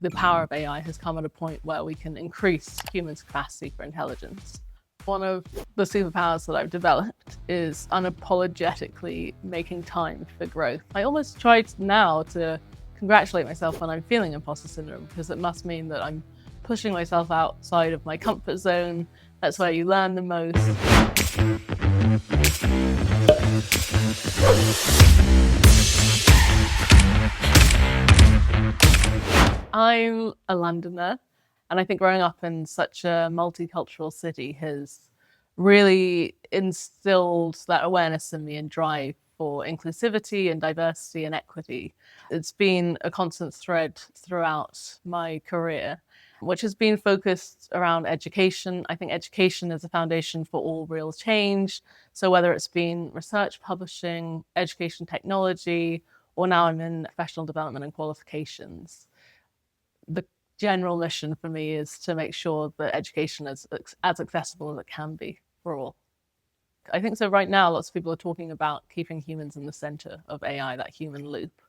the power of AI has come at a point where we can increase humans' capacity for intelligence. One of the superpowers that I've developed is unapologetically making time for growth. I almost try now to congratulate myself when I'm feeling imposter syndrome, because it must mean that I'm pushing myself outside of my comfort zone. That's where you learn the most. I'm a Londoner, and I think growing up in such a multicultural city has really instilled that awareness in me and drive for inclusivity and diversity and equity. It's been a constant thread throughout my career, which has been focused around education. I think education is the foundation for all real change. So whether it's been research, publishing, education technology, or now I'm in professional development and qualifications, the general mission for me is to make sure that education is as accessible as it can be for all. I think so right now, lots of people are talking about keeping humans in the center of AI, that human loop.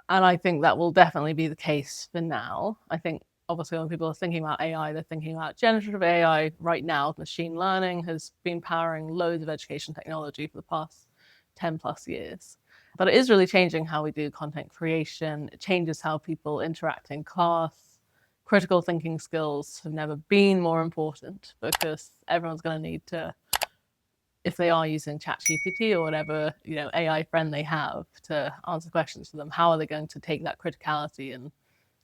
And I think that will definitely be the case for now. I think obviously when people are thinking about AI, they're thinking about generative AI right now. Machine learning has been powering loads of education technology for the past 10 plus years. But it is really changing how we do content creation. It changes how people interact in class. Critical thinking skills have never been more important, because everyone's going to need to, if they are using ChatGPT or whatever, AI friend they have to answer questions for them, how are they going to take that criticality and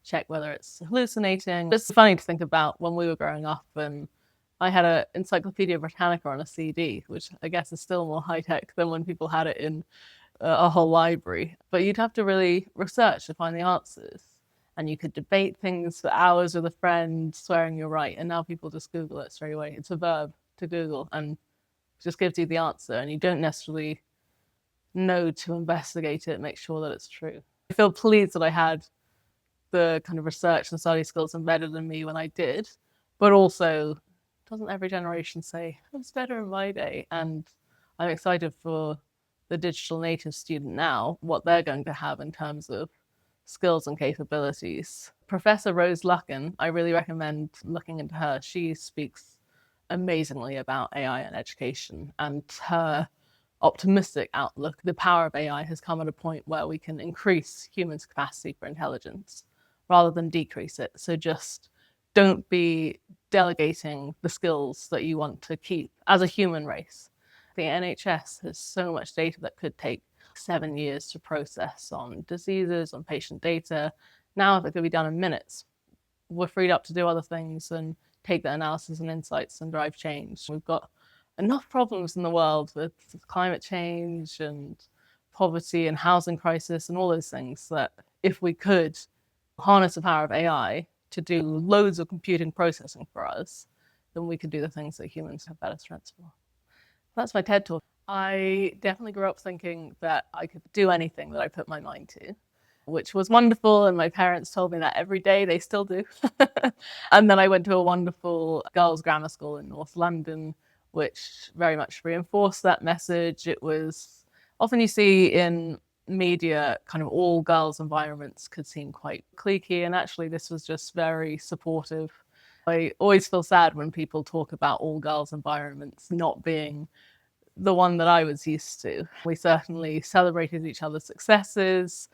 check whether it's hallucinating? It's funny to think about when we were growing up, and I had an Encyclopedia Britannica on a CD, which I guess is still more high tech than when people had it in a whole library. But you'd have to really research to find the answers. And you could debate things for hours with a friend, swearing you're right. And now people just Google it straight away. It's a verb to Google and just gives you the answer. And you don't necessarily know to investigate it, make sure that it's true. I feel pleased that I had the kind of research and study skills embedded in me when I did. But also, doesn't every generation say, it was better in my day? And I'm excited for the digital native student now, what they're going to have in terms of skills and capabilities. Professor Rose Luckin, I really recommend looking into her. She speaks amazingly about AI and education, and her optimistic outlook. The power of AI has come at a point where we can increase humans' capacity for intelligence rather than decrease it. So just don't be delegating the skills that you want to keep as a human race. The NHS has so much data that could take 7 years to process on diseases, on patient data. Now, if it could be done in minutes, we're freed up to do other things and take that analysis and insights and drive change. We've got enough problems in the world with climate change and poverty and housing crisis and all those things that if we could harness the power of AI to do loads of computing processing for us, then we could do the things that humans have better strengths for. That's my TED Talk. I definitely grew up thinking that I could do anything that I put my mind to, which was wonderful. And my parents told me that every day. They still do. And then I went to a wonderful girls' grammar school in North London, which very much reinforced that message. It was often you see in media, kind of all girls' environments could seem quite cliquey. And actually, this was just very supportive. I always feel sad when people talk about all girls environments not being the one that I was used to. We certainly celebrated each other's successes.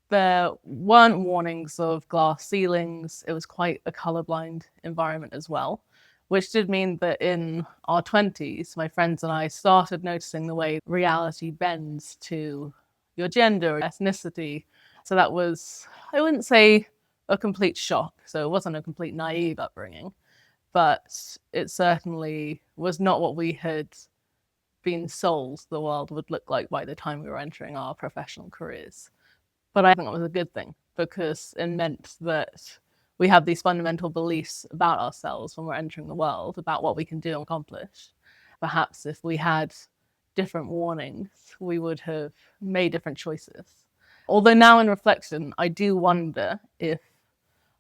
There weren't warnings of glass ceilings. It was quite a colorblind environment as well, which did mean that in our 20s, my friends and I started noticing the way reality bends to your gender or ethnicity. So that was, I wouldn't say a complete shock. So it wasn't a complete naive upbringing, but it certainly was not what we had been sold the world would look like by the time we were entering our professional careers. But I think it was a good thing, because it meant that we have these fundamental beliefs about ourselves when we're entering the world, about what we can do and accomplish. Perhaps if we had different warnings, we would have made different choices. Although now in reflection, I do wonder if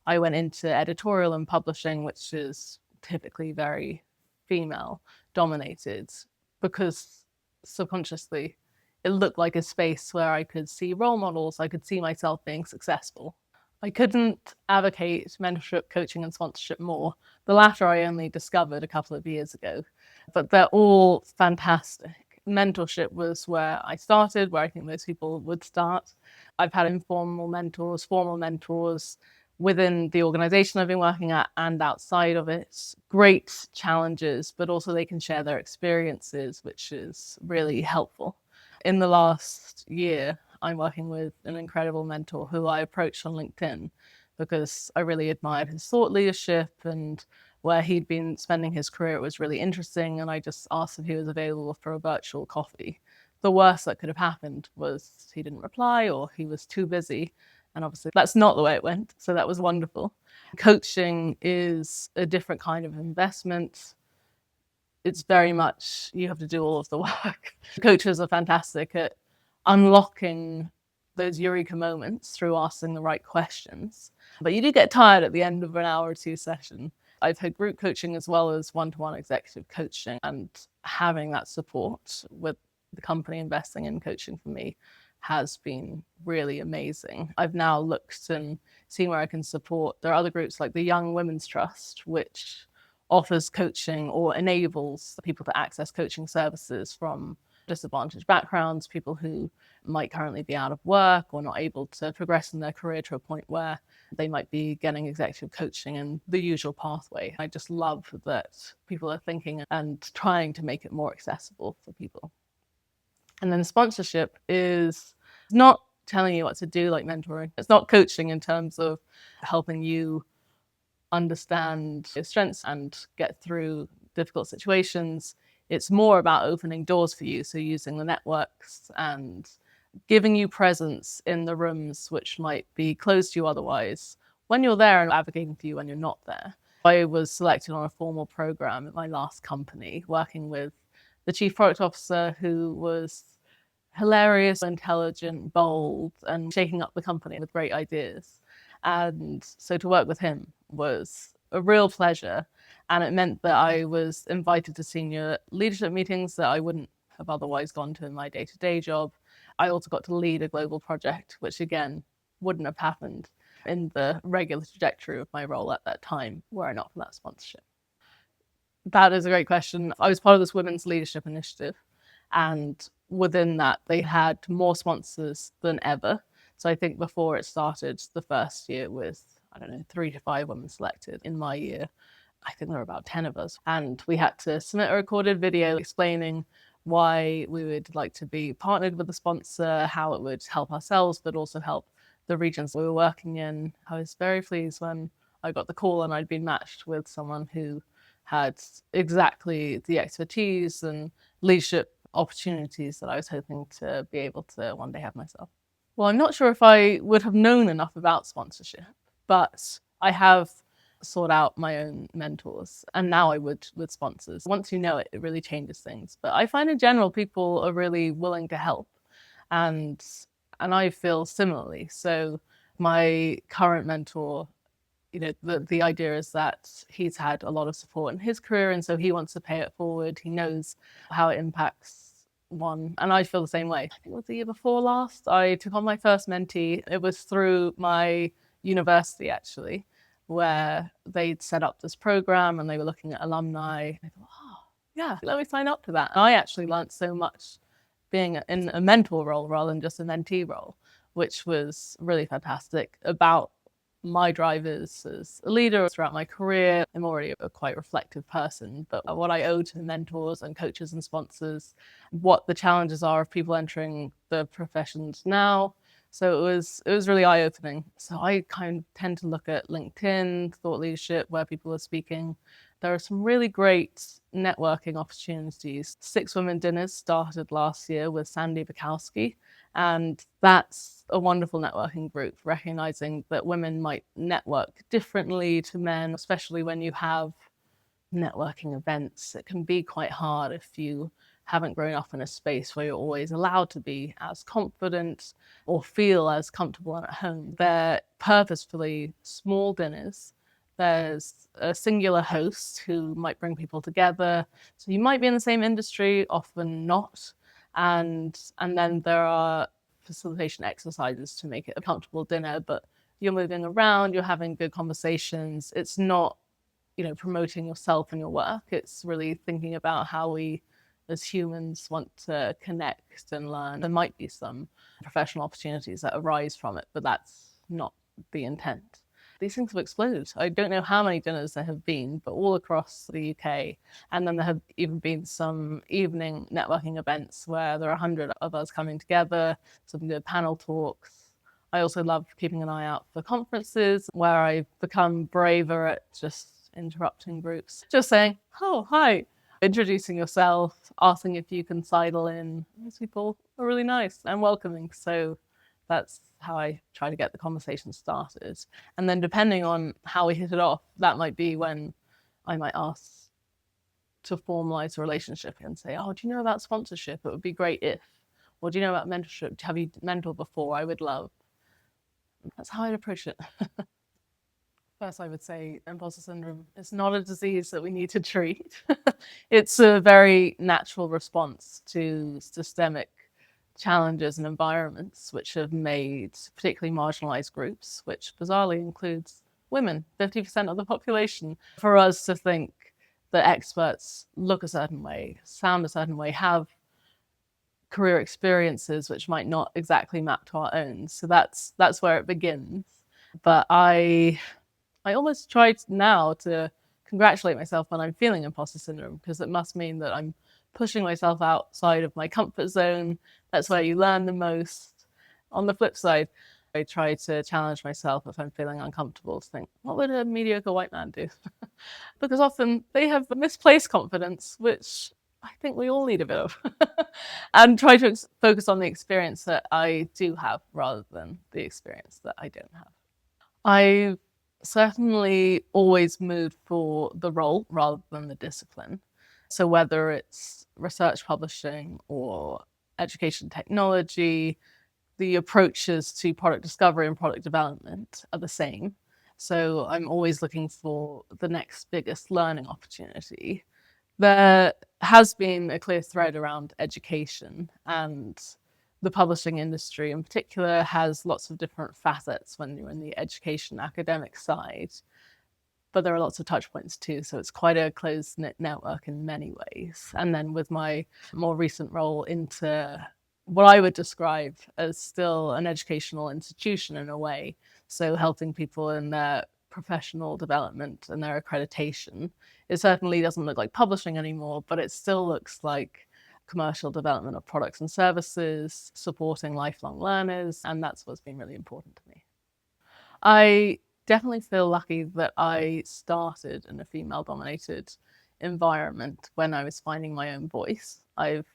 I went into editorial and publishing, which is typically very female dominated, because subconsciously it looked like a space where I could see role models, I could see myself being successful. I couldn't advocate mentorship, coaching, and sponsorship more. The latter I only discovered a couple of years ago, but they're all fantastic. Mentorship was where I started, where I think most people would start. I've had informal mentors, formal mentors within the organization I've been working at and outside of it. Great challenges, but also they can share their experiences, which is really helpful. In the last year, I'm working with an incredible mentor who I approached on LinkedIn because I really admired his thought leadership and where he'd been spending his career. It was really interesting. And I just asked if he was available for a virtual coffee. The worst that could have happened was he didn't reply or he was too busy. And obviously, that's not the way it went. So that was wonderful. Coaching is a different kind of investment. It's very much you have to do all of the work. Coaches are fantastic at unlocking those eureka moments through asking the right questions. But you do get tired at the end of an hour or two session. I've had group coaching as well as one-to-one executive coaching, and having that support with the company investing in coaching for me has been really amazing. I've now looked and seen where I can support. There are other groups like the Young Women's Trust, which offers coaching or enables people to access coaching services from disadvantaged backgrounds, people who might currently be out of work or not able to progress in their career to a point where they might be getting executive coaching and the usual pathway. I just love that people are thinking and trying to make it more accessible for people. And then sponsorship is not telling you what to do like mentoring. It's not coaching in terms of helping you understand your strengths and get through difficult situations. It's more about opening doors for you. So using the networks and giving you presence in the rooms which might be closed to you otherwise when you're there and advocating for you when you're not there. I was selected on a formal program at my last company, working with the chief product officer, who was hilarious, intelligent, bold, and shaking up the company with great ideas. And so to work with him was a real pleasure. And it meant that I was invited to senior leadership meetings that I wouldn't have otherwise gone to in my day-to-day job. I also got to lead a global project, which again wouldn't have happened in the regular trajectory of my role at that time were it not for that sponsorship. That is a great question. I was part of this women's leadership initiative, and within that, they had more sponsors than ever. So I think before it started, the first year with, 3 to 5 women selected. In my year, I think there were about 10 of us. And we had to submit a recorded video explaining why we would like to be partnered with the sponsor, how it would help ourselves, but also help the regions we were working in. I was very pleased when I got the call and I'd been matched with someone who had exactly the expertise and leadership opportunities that I was hoping to be able to one day have myself. Well, I'm not sure if I would have known enough about sponsorship, but I have sought out my own mentors, and now I would with sponsors. Once you know it, it really changes things. But I find in general people are really willing to help, and I feel similarly. So my current mentor, the idea is that he's had a lot of support in his career, and so he wants to pay it forward. He knows how it impacts one, and I feel the same way. I think it was the year before last, I took on my first mentee. It was through my university, actually, where they'd set up this program and they were looking at alumni. I thought, oh, yeah, let me sign up to that. And I actually learned so much being in a mentor role rather than just a mentee role, which was really fantastic, about my drivers as a leader throughout my career. I'm already a quite reflective person, but what I owe to mentors and coaches and sponsors, what the challenges are of people entering the professions now. So it was really eye-opening. So I kind of tend to look at LinkedIn, thought leadership, where people are speaking. There are some really great networking opportunities. 6 Women Dinners started last year with Sandy Bukowski, and that's a wonderful networking group, recognizing that women might network differently to men, especially when you have networking events. It can be quite hard if you haven't grown up in a space where you're always allowed to be as confident or feel as comfortable and at home. They're purposefully small dinners. There's a singular host who might bring people together. So you might be in the same industry, often not. And then there are facilitation exercises to make it a comfortable dinner, but you're moving around, you're having good conversations. It's not, promoting yourself and your work. It's really thinking about how we as humans want to connect and learn. There might be some professional opportunities that arise from it, but that's not the intent. These things have exploded. I don't know how many dinners there have been, but all across the UK. And then there have even been some evening networking events where there are 100 of us coming together, some good panel talks. I also love keeping an eye out for conferences where I've become braver at just interrupting groups. Just saying, oh, hi, introducing yourself, asking if you can sidle in. These people are really nice and welcoming. So that's how I try to get the conversation started. And then depending on how we hit it off, that might be when I might ask to formalize a relationship and say, oh, do you know about sponsorship? It would be great if. Or do you know about mentorship? Have you mentored before? I would love. That's how I'd approach it. First, I would say imposter syndrome is not a disease that we need to treat. It's a very natural response to systemic challenges and environments which have made particularly marginalized groups, which bizarrely includes women, 50% of the population, for us to think that experts look a certain way, sound a certain way, have career experiences which might not exactly map to our own. So that's where it begins. But I almost try now to congratulate myself when I'm feeling imposter syndrome, because it must mean that I'm pushing myself outside of my comfort zone. That's where you learn the most. On the flip side, I try to challenge myself if I'm feeling uncomfortable to think, what would a mediocre white man do? Because often they have misplaced confidence, which I think we all need a bit of. And try to focus on the experience that I do have rather than the experience that I don't have. I certainly always moved for the role rather than the discipline. So whether it's research publishing or education technology, the approaches to product discovery and product development are the same. So I'm always looking for the next biggest learning opportunity. There has been a clear thread around education, and the publishing industry in particular has lots of different facets when you're in the education academic side. But there are lots of touch points too, so it's quite a close-knit network in many ways. And then with my more recent role into what I would describe as still an educational institution in a way, so helping people in their professional development and their accreditation. It certainly doesn't look like publishing anymore, but it still looks like commercial development of products and services, supporting lifelong learners, and that's what's been really important to me. I definitely feel lucky that I started in a female-dominated environment when I was finding my own voice. I've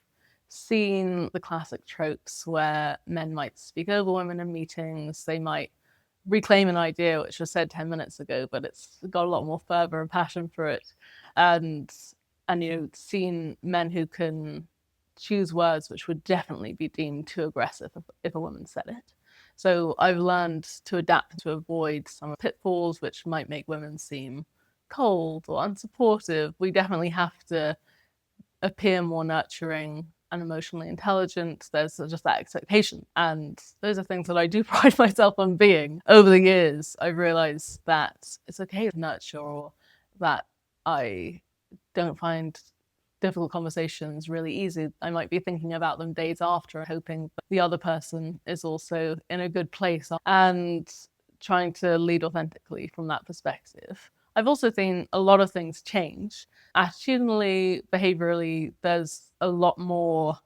seen the classic tropes where men might speak over women in meetings, they might reclaim an idea which was said 10 minutes ago, but it's got a lot more fervor and passion for it. And seen men who can choose words which would definitely be deemed too aggressive if a woman said it. So I've learned to adapt to avoid some pitfalls which might make women seem cold or unsupportive. We definitely have to appear more nurturing and emotionally intelligent. There's just that expectation. And those are things that I do pride myself on being. Over the years, I've realized that it's okay to nurture, or that I don't find difficult conversations really easy. I might be thinking about them days after, hoping that the other person is also in a good place, and trying to lead authentically from that perspective. I've also seen a lot of things change. Attitudinally, behaviorally, there's a lot more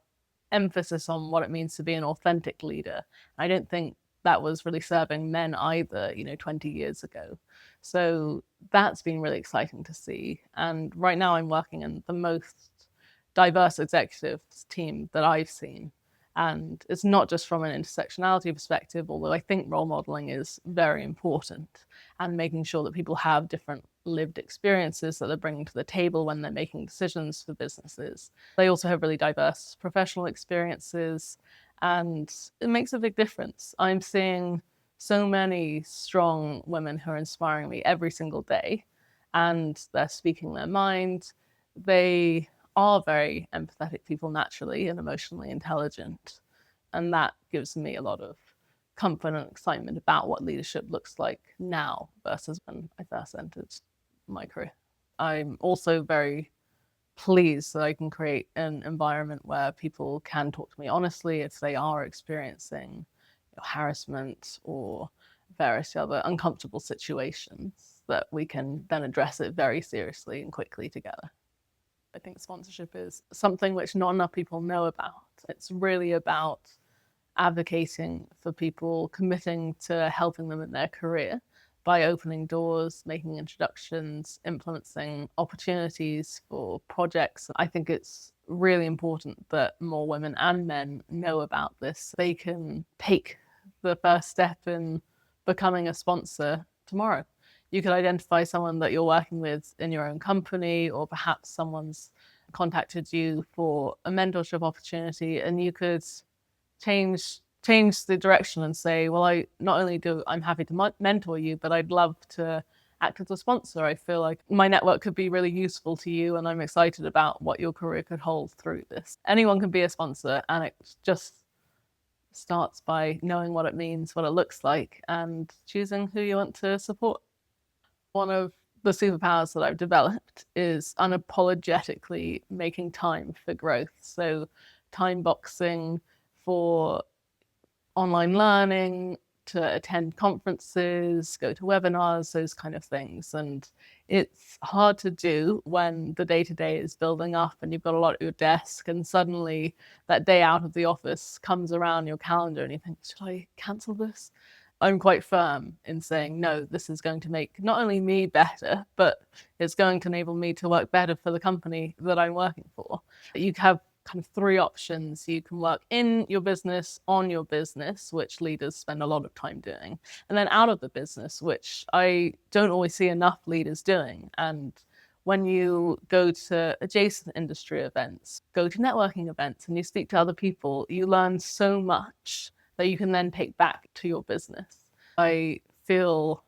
emphasis on what it means to be an authentic leader. I don't think that was really serving men either, 20 years ago. So that's been really exciting to see. And right now I'm working in the most diverse executive team that I've seen. And it's not just from an intersectionality perspective, although I think role modeling is very important, and making sure that people have different lived experiences that they're bringing to the table when they're making decisions for businesses. They also have really diverse professional experiences, and it makes a big difference. I'm seeing so many strong women who are inspiring me every single day, and they're speaking their mind. They are very empathetic people naturally and emotionally intelligent. And that gives me a lot of comfort and excitement about what leadership looks like now versus when I first entered my career. I'm also very pleased that I can create an environment where people can talk to me honestly if they are experiencing harassment or various other uncomfortable situations, that we can then address it very seriously and quickly together. I think sponsorship is something which not enough people know about. It's really about advocating for people, committing to helping them in their career by opening doors, making introductions, implementing opportunities for projects. I think it's really important that more women and men know about this. They can take the first step in becoming a sponsor tomorrow. You could identify someone that you're working with in your own company, or perhaps someone's contacted you for a mentorship opportunity, and you could change the direction and say, well, I'm happy to mentor you, but I'd love to act as a sponsor. I feel like my network could be really useful to you, and I'm excited about what your career could hold through this. Anyone can be a sponsor, and it just starts by knowing what it means, what it looks like, and choosing who you want to support. One of the superpowers that I've developed is unapologetically making time for growth. So time boxing for online learning, to attend conferences, go to webinars, those kind of things. And it's hard to do when the day-to-day is building up and you've got a lot at your desk, and suddenly that day out of the office comes around your calendar and you think, should I cancel this? I'm quite firm in saying, no, this is going to make not only me better, but it's going to enable me to work better for the company that I'm working for. You have kind of three options. You can work in your business, on your business, which leaders spend a lot of time doing, and then out of the business, which I don't always see enough leaders doing. And when you go to adjacent industry events, go to networking events, and you speak to other people, you learn so much that you can then take back to your business. I feel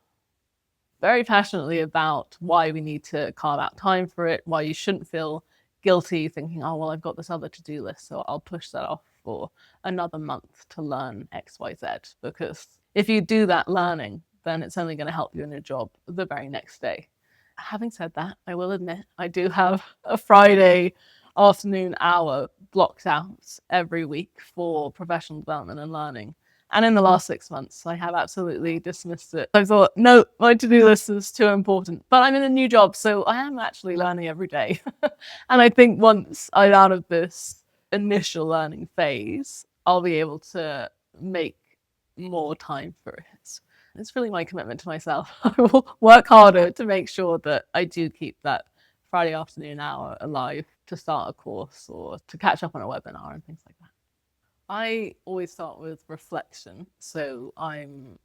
very passionately about why we need to carve out time for it, why you shouldn't feel guilty thinking, oh, well, I've got this other to-do list, so I'll push that off for another month to learn X, Y, Z. Because if you do that learning, then it's only going to help you in your job the very next day. Having said that, I will admit I do have a Friday afternoon hour blocked out every week for professional development and learning. And in the last 6 months, I have absolutely dismissed it. I thought, no, my to-do list is too important. But I'm in a new job, so I am actually learning every day. And I think once I'm out of this initial learning phase, I'll be able to make more time for it. It's really my commitment to myself. I will work harder to make sure that I do keep that Friday afternoon hour alive to start a course or to catch up on a webinar and things like that. I always start with reflection. So I'm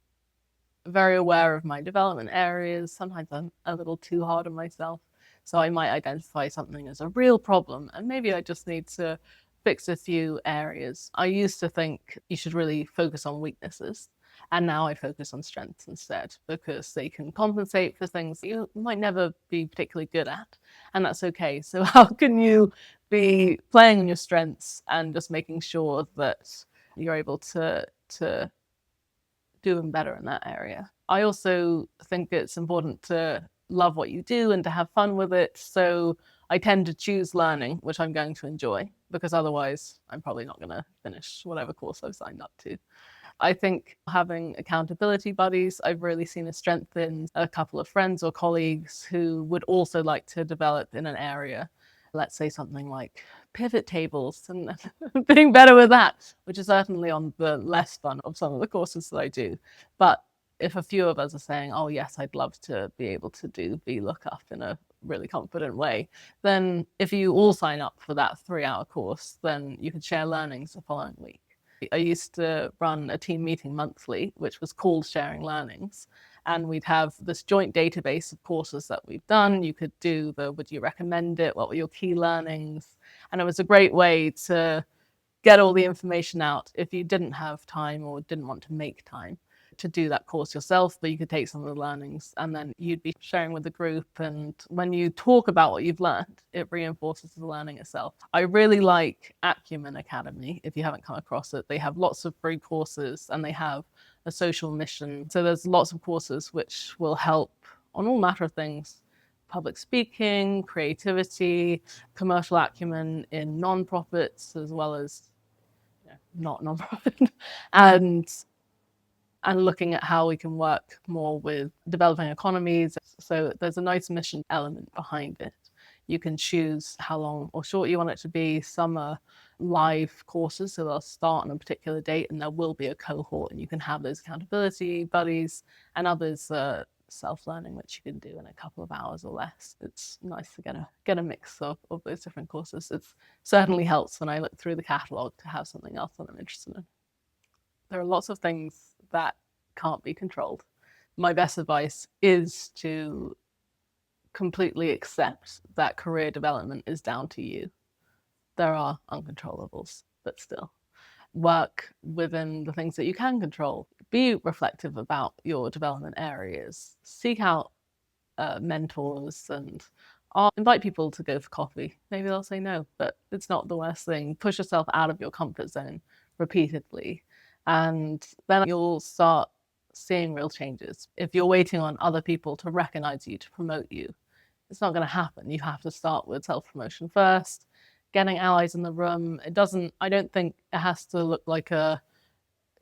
very aware of my development areas. Sometimes I'm a little too hard on myself. So I might identify something as a real problem, and maybe I just need to fix a few areas. I used to think you should really focus on weaknesses, and now I focus on strengths instead, because they can compensate for things you might never be particularly good at, and that's okay. So how can you be playing on your strengths and just making sure that you're able to do them better in that area? I also think it's important to love what you do and to have fun with it. So I tend to choose learning, which I'm going to enjoy, because otherwise I'm probably not going to finish whatever course I've signed up to. I think having accountability buddies, I've really seen a strength in a couple of friends or colleagues who would also like to develop in an area. Let's say something like pivot tables and being better with that, which is certainly on the less fun of some of the courses that I do. But if a few of us are saying, oh yes, I'd love to be able to do VLOOKUP in a really confident way, then if you all sign up for that 3-hour course, then you can share learnings the following week. I used to run a team meeting monthly, which was called Sharing Learnings. And we'd have this joint database of courses that we've done. You could do the, would you recommend it? What were your key learnings? And it was a great way to get all the information out if you didn't have time or didn't want to make time to do that course yourself, but you could take some of the learnings and then you'd be sharing with the group. And when you talk about what you've learned, it reinforces the learning itself. I really like Acumen Academy. If you haven't come across it, they have lots of free courses and they have a social mission. So there's lots of courses which will help on all matter of things: public speaking, creativity, commercial acumen in non-profits as well as not non-profit, and looking at how we can work more with developing economies. So there's a nice mission element behind it. You can choose how long or short you want it to be. Some are live courses, so they'll start on a particular date and there will be a cohort and you can have those accountability buddies, and others are self-learning, which you can do in a couple of hours or less. It's nice to get a mix of those different courses. It certainly helps when I look through the catalogue to have something else that I'm interested in. There are lots of things that can't be controlled. My best advice is to completely accept that career development is down to you. There are uncontrollables, but still work within the things that you can control. Be reflective about your development areas. Seek out mentors and invite people to go for coffee. Maybe they'll say no, but it's not the worst thing. Push yourself out of your comfort zone repeatedly, and then you'll start seeing real changes. If you're waiting on other people to recognize you, to promote you, it's not going to happen. You have to start with self-promotion first, getting allies in the room. I don't think it has to look like a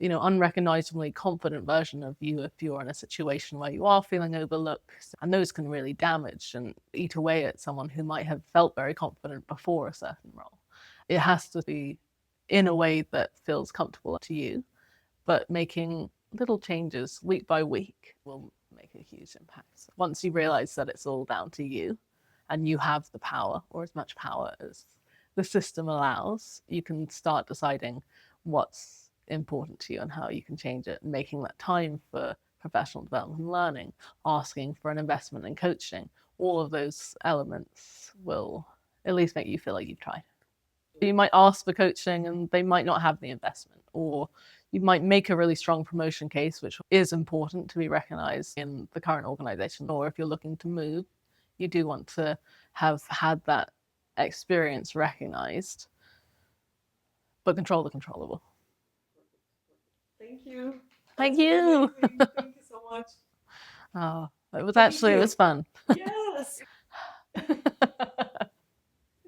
unrecognizably confident version of you if you're in a situation where you are feeling overlooked. And those can really damage and eat away at someone who might have felt very confident before a certain role. It has to be in a way that feels comfortable to you, but making little changes week by week will make a huge impact. Once you realize that it's all down to you and you have the power, or as much power as the system allows, you can start deciding what's important to you and how you can change it, making that time for professional development and learning, asking for an investment in coaching. All of those elements will at least make you feel like you've tried. You might ask for coaching and they might not have the investment, or you might make a really strong promotion case, which is important to be recognized in the current organization. Or if you're looking to move, you do want to have had that experience recognized, but control the controllable. Thank you. Thank you. Thank you so much. Oh, it was fun. Yes.